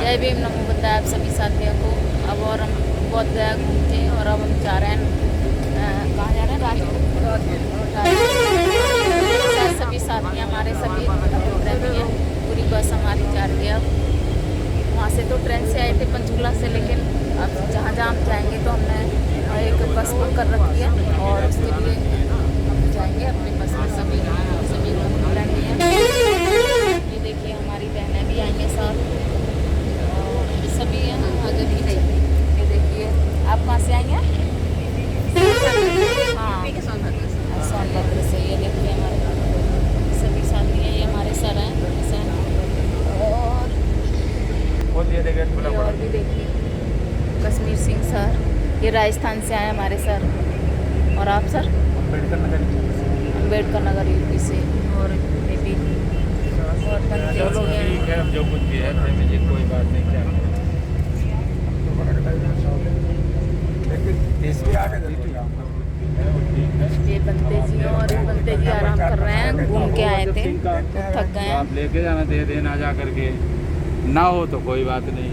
जय भीम, नमो बुद्धाय आप सभी साथियों को। अब और हम बहुत गया घूमते और अब हम जा रहे हैं कहाँ जा रहे हैं? राजगीर। सभी साथी हमारे सभी प्रेमी हैं। पूरी बस हमारी जा रही है। अब वहाँ से तो ट्रेन से आए थे पंचकुला से, लेकिन अब जहाँ जहाँ हम जाएंगे तो हमने एक बस बुक कर रखी है और उसके लिए हम जाएंगे अपनी बस में। सभी लोग प्रेमी हैं। ये देखिए हमारी बहनें भी आई हैं साथ और सभी हैं आगे पीछे। ये देखिए आप कहाँ से आई हैं? हाँ, सोनभद्र से। ये देखिए हमारे सभी साथी हैं। ये हमारे सर हैं और भी देखिए कश्मीर सिंह सर, ये राजस्थान से आए हमारे सर। और आप सर? अम्बेडकर नगर यूपी से। और बेबी और चलो ठीक है, अब जो कुछ भी है मुझे कोई बात नहीं। क्या ये बनते जी और बनते जी आराम कर रहे हैं, घूम के आए थे तो थक गए हैं। आप लेके जाना, दे देना जा करके, ना हो तो कोई बात नहीं।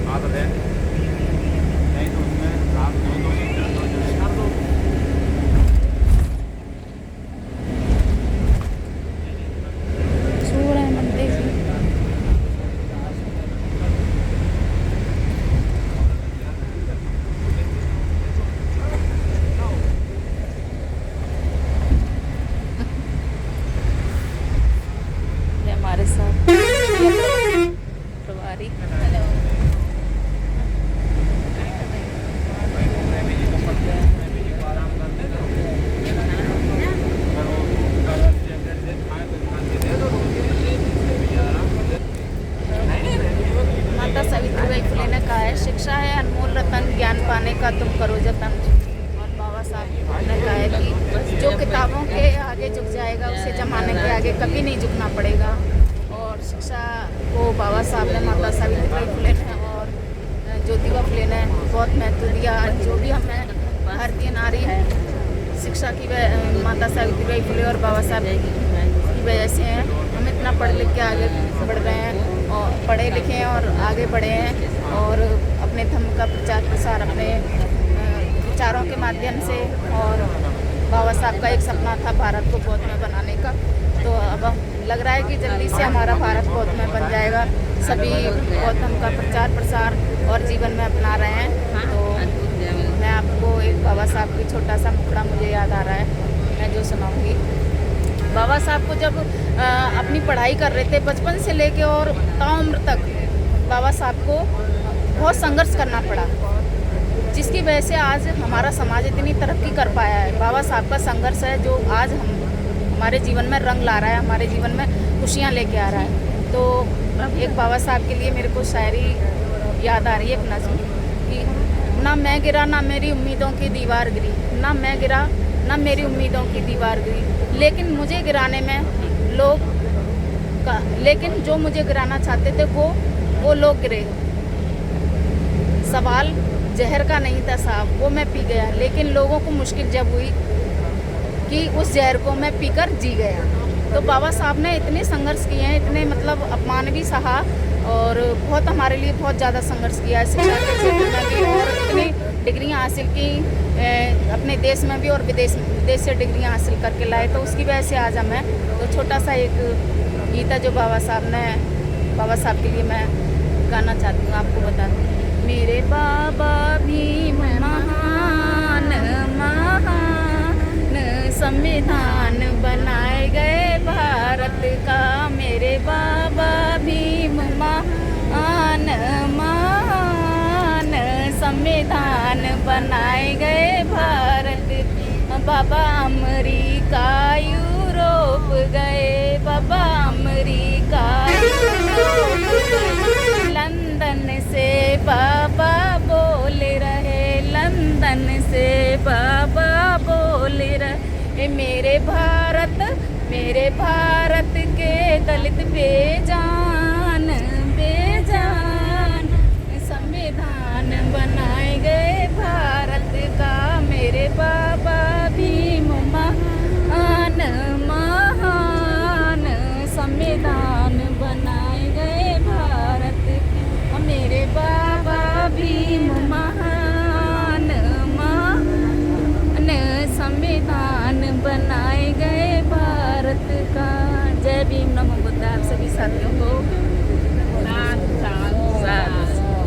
हाँ तो नहीं तो उसमें आप दो लीटर कर दो। छू रहे हैं बनते जी। हमारे साथ प्रभारी माता सावित्रीबाई फुले ने कहा है, शिक्षा है अनमोल रतन, ज्ञान पाने का तुम करो जतन। और बाबा साहब ने कहा है कि जो किताबों के आगे झुक जाएगा उसे जमाने के आगे कभी नहीं झुकना पड़ेगा। और शिक्षा को बाबा साहब ने, माता सावित्रीबाई फुले ने और ज्योतिबा फुले ने बहुत महत्व दिया। जो भी हमें भारतीय नारी है, शिक्षा की माता सावित्रीबाई फुले और बाबा साहब की वजह से हैं। हम इतना पढ़ लिख के आगे बढ़ रहे हैं और पढ़े लिखे हैं और आगे बढ़े हैं और अपने धर्म का प्रचार प्रसार अपने विचारों के माध्यम से। और बाबा साहब का एक सपना था भारत को गौतम बनाने का, तो अब लग रहा है कि जल्दी से हमारा भारत गौतम बन जाएगा। सभी गौतम का प्रचार प्रसार और जीवन में अपना रहे हैं। तो मैं आपको एक बाबा साहब की छोटा सा मुखड़ा मुझे याद आ रहा है, मैं जो सुनाऊंगी। बाबा साहब को जब अपनी पढ़ाई कर रहे थे बचपन से लेके और ताउम्र तक, बाबा साहब को बहुत संघर्ष करना पड़ा, जिसकी वजह से आज हमारा समाज इतनी तरक्की कर पाया है। बाबा साहब का संघर्ष है जो आज हमारे जीवन में रंग ला रहा है, हमारे जीवन में खुशियाँ लेके आ रहा है। तो एक बाबा साहब के लिए मेरे को शायरी याद आ रही है, एक नज़्म कि ना मैं गिरा ना मेरी उम्मीदों की दीवार गिरी, ना मैं गिरा ना मेरी उम्मीदों की दीवार गिरी, लेकिन मुझे गिराने में लेकिन जो मुझे गिराना चाहते थे वो लोग गिरे। सवाल जहर का नहीं था साहब, वो मैं पी गया, लेकिन लोगों को मुश्किल जब हुई कि उस जहर को मैं पीकर जी गया। तो बाबा साहब ने इतने संघर्ष किए हैं, इतने मतलब अपमान भी सहा और बहुत हमारे लिए बहुत ज़्यादा संघर्ष किया है शिक्षा के क्षेत्र में भी, और इतनी डिग्रियां हासिल की अपने देश में भी और विदेश से डिग्रियां हासिल करके लाए। तो उसकी वजह से आज हमें तो छोटा सा एक गीत है जो बाबा साहब के लिए मैं गाना चाहती हूँ, आपको बता दूँ। मेरे बाबा भीम महान संविधान बनाए गए भारत का, मेरे बाबा भीम महान संविधान बनाए गए भारत। बाबा अमेरिका यूरोप गए, बाबा अमेरिका यूरोप गए, लंदन से बाबा बोल रहे, लंदन से बाबा बोल रहे, मेरे भारत के दलित बेजान संविधान बनाए गए भारत का, मेरे बाबा भीम महान संविधान का। जय भीम, नमो बुद्ध। आप सभी साथियों को साथ साथ